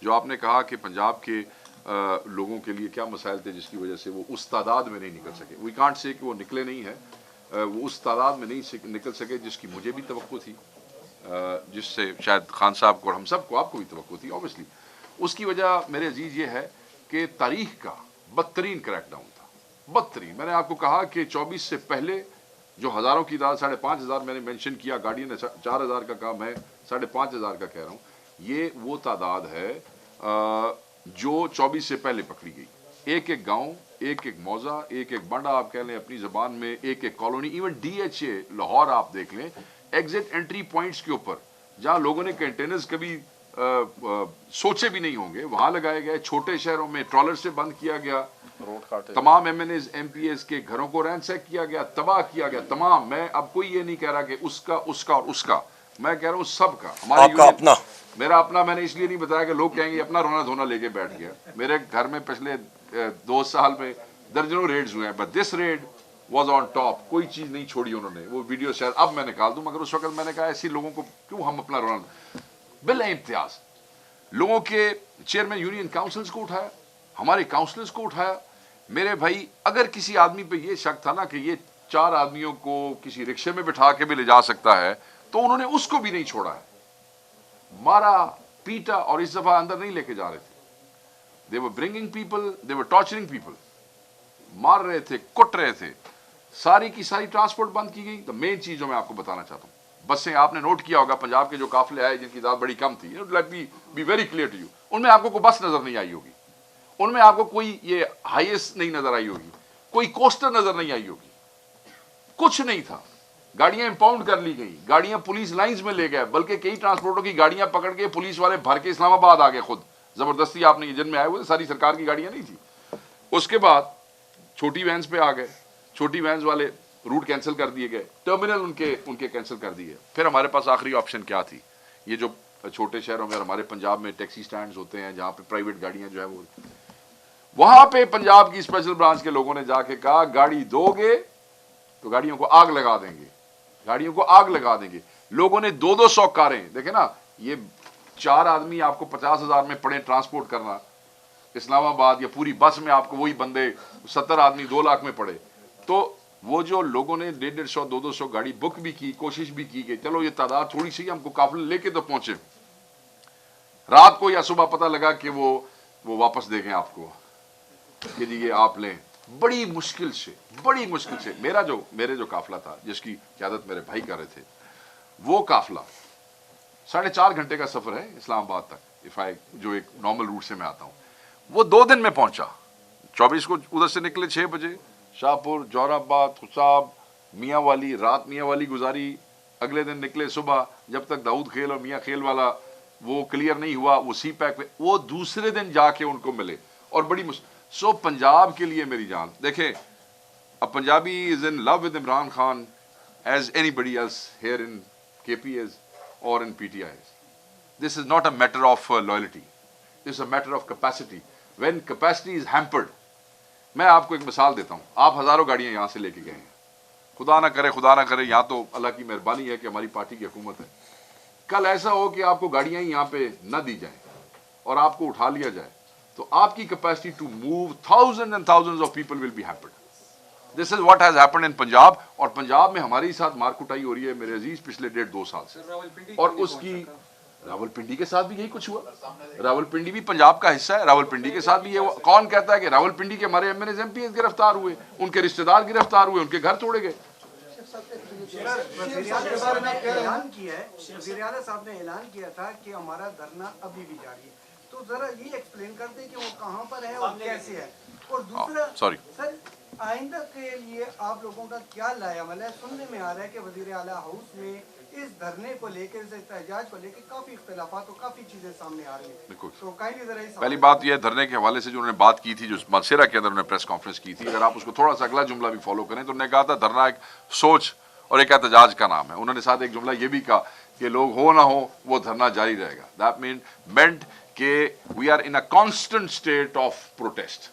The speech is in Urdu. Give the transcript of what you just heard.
جو آپ نے کہا کہ پنجاب کے لوگوں کے لیے کیا مسائل تھے جس کی وجہ سے وہ اس تعداد میں نہیں نکل سکے. وی کانٹ سے کہ وہ نکلے نہیں ہیں، وہ اس تعداد میں نہیں نکل سکے جس کی مجھے بھی توقع تھی، جس سے شاید خان صاحب کو اور ہم سب کو، آپ کو بھی توقع تھی اوبیسلی. اس کی وجہ میرے عزیز یہ ہے کہ تاریخ کا بدترین کریک ڈاؤن تھا، بدترین. میں نے آپ کو کہا کہ 24 سے پہلے جو ہزاروں کی تعداد 5,500 میں نے مینشن کیا، گاڑی نے 4,000 کا کام ہے، 5,500 کا کہہ رہا ہوں. یہ وہ تعداد ہے جو 24 سے پہلے پکڑی گئی. ایک ایک گاؤں، ایک ایک موضع، ایک ایک بنڈا آپ کہہ لیں اپنی زبان میں، ایک ایک colony. Even D H A Lahore آپ دیکھ لیں، ایگزٹ انٹری پوائنٹس کے اوپر جہاں لوگوں نے کنٹینرز کبھی سوچے بھی نہیں ہوں گے وہاں لگائے گئے. چھوٹے شہروں میں ٹرالر سے بند کیا گیا، تمام M N As M P As کے گھروں کو رینسیک کیا گیا، تباہ کیا گیا تمام. میں اب کوئی یہ نہیں کہہ رہا کہ اس کا اور اس کا، میں کہہ رہا ہوں سب کا. آپ کا اپنا، میرا اپنا میں نے اس لیے نہیں بتایا کہ لوگ کہیں گے اپنا رونا دھونا لے کے بیٹھ گیا. میرے گھر میں پچھلے 2 سال میں درجنوں ریڈز ہوئے ہیں، but this raid was on top. کوئی چیز نہیں چھوڑی انہوں نے. وہ ویڈیو شاید اب میں نکال دوں، مگر اس وقت میں نے کہا ایسی لوگوں کو کیوں ہم اپنا رونا. بلا امتیاز لوگوں کے چیئرمین یونین کاؤنسلز کو اٹھایا، ہمارے کاؤنسلرز کو اٹھایا. میرے بھائی اگر کسی آدمی پہ یہ شک تھا نا کہ یہ 4 آدمیوں کو کسی رکشے میں بٹھا کے بھی لے جا سکتا ہے تو انہوں نے اس کو بھی نہیں چھوڑا ہے. مارا پیٹا، اور اس دفعہ اندر نہیں لے کے جا رہے تھے. they were bringing people, they were torturing people. مار رہے تھے، کٹ رہے تھے. ساری کی ساری ٹرانسپورٹ بند کی گئی. تو مین چیز جو میں آپ کو بتانا چاہتا ہوں، بسیں آپ نے نوٹ کیا ہوگا پنجاب کے جو قافلے آئے جن کی تعداد بڑی کم تھی، let me be very clear to you, ان میں آپ کو کوئی بس نظر نہیں آئی ہوگی، ان میں آپ کو کوئی یہ ہائیسٹ نہیں نظر آئی ہوگی، کوئی کوسٹر نظر نہیں آئی ہوگی، کچھ نہیں تھا. گاڑیاں امپاؤنڈ کر لی گئی، گاڑیاں پولیس لائنز میں لے گئے، بلکہ کئی ٹرانسپورٹوں کی گاڑیاں پکڑ کے پولیس والے بھر کے اسلام آباد آ گئے خود زبردستی. آپ نے جن میں آئے ہوئے ساری سرکار کی گاڑیاں نہیں تھی. اس کے بعد چھوٹی وینز پہ آ گئے، چھوٹی وینز والے روٹ کینسل کر دیے گئے، ٹرمینل ان کے کینسل کر دیے. پھر ہمارے پاس آخری آپشن کیا تھی؟ یہ جو چھوٹے شہروں میں ہمارے پنجاب میں ٹیکسی سٹینڈز ہوتے ہیں جہاں پہ پرائیویٹ گاڑیاں جو ہے وہ، وہاں پہ پنجاب کی اسپیشل برانچ کے لوگوں نے جا کے کہا گاڑی دو گے تو گاڑیوں کو آگ لگا دیں گے، گاڑیوں کو آگ لگا دیں گے. لوگوں نے 200 کاریں، دیکھیں نا، یہ 4 آدمی آپ کو 50,000 میں پڑے ٹرانسپورٹ کرنا اسلام آباد، یا پوری بس میں آپ کو وہی بندے 70 آدمی 2 لاکھ میں پڑے. تو وہ جو لوگوں نے 150 200 گاڑی بک بھی کی، کوشش بھی کی کہ چلو یہ تعداد تھوڑی سی ہم کو قافلے لے کے تو پہنچے. رات کو یا صبح پتہ لگا کہ وہ واپس دے گئے آپ کو کہ جی یہ آپ لیں. بڑی مشکل سے میرے جو قافلہ تھا جس کی قیادت میرے بھائی کر رہے تھے، وہ قافلہ 4.5 گھنٹے کا سفر ہے اسلام آباد تک، جو ایک نارمل روٹ سے میں آتا ہوں، وہ 2 دن میں پہنچا. 24 کو ادھر سے نکلے 6 بجے، شاہپور، جوہر آباد، خصاب، میاں والی، رات میاں والی گزاری. اگلے دن نکلے صبح، جب تک داؤد خیل اور میاں خیل والا وہ کلیئر نہیں ہوا، وہ سی پیک پہ، وہ دوسرے دن جا کے ان کو ملے. اور بڑی سو پنجاب کے لیے میری جان، دیکھیں a Punjabi is in love with Imran Khan as anybody else here in KP is or in PTI is. This is not a matter of loyalty. This is a matter of capacity. When capacity is hampered, میں آپ کو ایک مثال دیتا ہوں. آپ ہزاروں گاڑیاں یہاں سے لے کے گئے ہیں، خدا نہ کرے یہاں تو اللہ کی مہربانی ہے کہ ہماری پارٹی کی حکومت ہے. کل ایسا ہو کہ آپ کو گاڑیاں ہی یہاں پہ نہ دی جائیں اور آپ کو اٹھا لیا جائے، تو آپ کی capacity to move thousands and thousands of people will be hampered. This is what has happened in Punjab. اور پنجاب میں ہمارے ساتھ مار کٹائی ہو رہی ہے میرے عزیز پچھلے 1.5-2 سال سے. اور اس کی راولپنڈی کے ساتھ بھی یہی کچھ ہوا. راولپنڈی بھی پنجاب کا حصہ ہے. راولپنڈی کے ساتھ بھی یہ کون کہتا ہے کہ راولپنڈی کے ہمارے M N As M P As گرفتار ہوئے، ان کے رشتہ دار گرفتار ہوئے، ان کے گھر توڑے گئے. وزیر اعلیٰ صاحب نے اعلان کیا تھا کہ ہمارا دھرنا ابھی بھی جاری ہے، تو ذرا یہ ایکسپلین کر دیں کہ وہ کہاں پر ہے اور کیسے ہے. اور دوسرا سر، آئندہ کے لیے آپ لوگوں کا کیا لائے عمل ہے؟ سننے میں آ رہا ہے کہ وزیر اعلیٰ ہاؤس میں اس دھرنے کو لے کے، اس احتجاج کو لے کے کافی اختلافات اور کافی چیزیں سامنے آ رہی ہیں. تو کائنڈلی ذرا پہلی بات یہ دھرنے کے حوالے سے جو انہوں نے بات کی تھی، جو مالسیرا کے اندر انہوں نے پریس کانفرنس کی تھی، اگر آپ اس کو تھوڑا سا اگلا جملہ بھی فالو کریں تو انہوں نے کہا تھا دھرنا ایک سوچ اور ایک احتجاج کا نام ہے. انہوں نے ساتھ ایک جملہ یہ بھی کہا کہ لوگ ہو نہ ہو وہ دھرنا جاری رہے گا. دیٹ مینٹ کہ we are in a constant state of protest.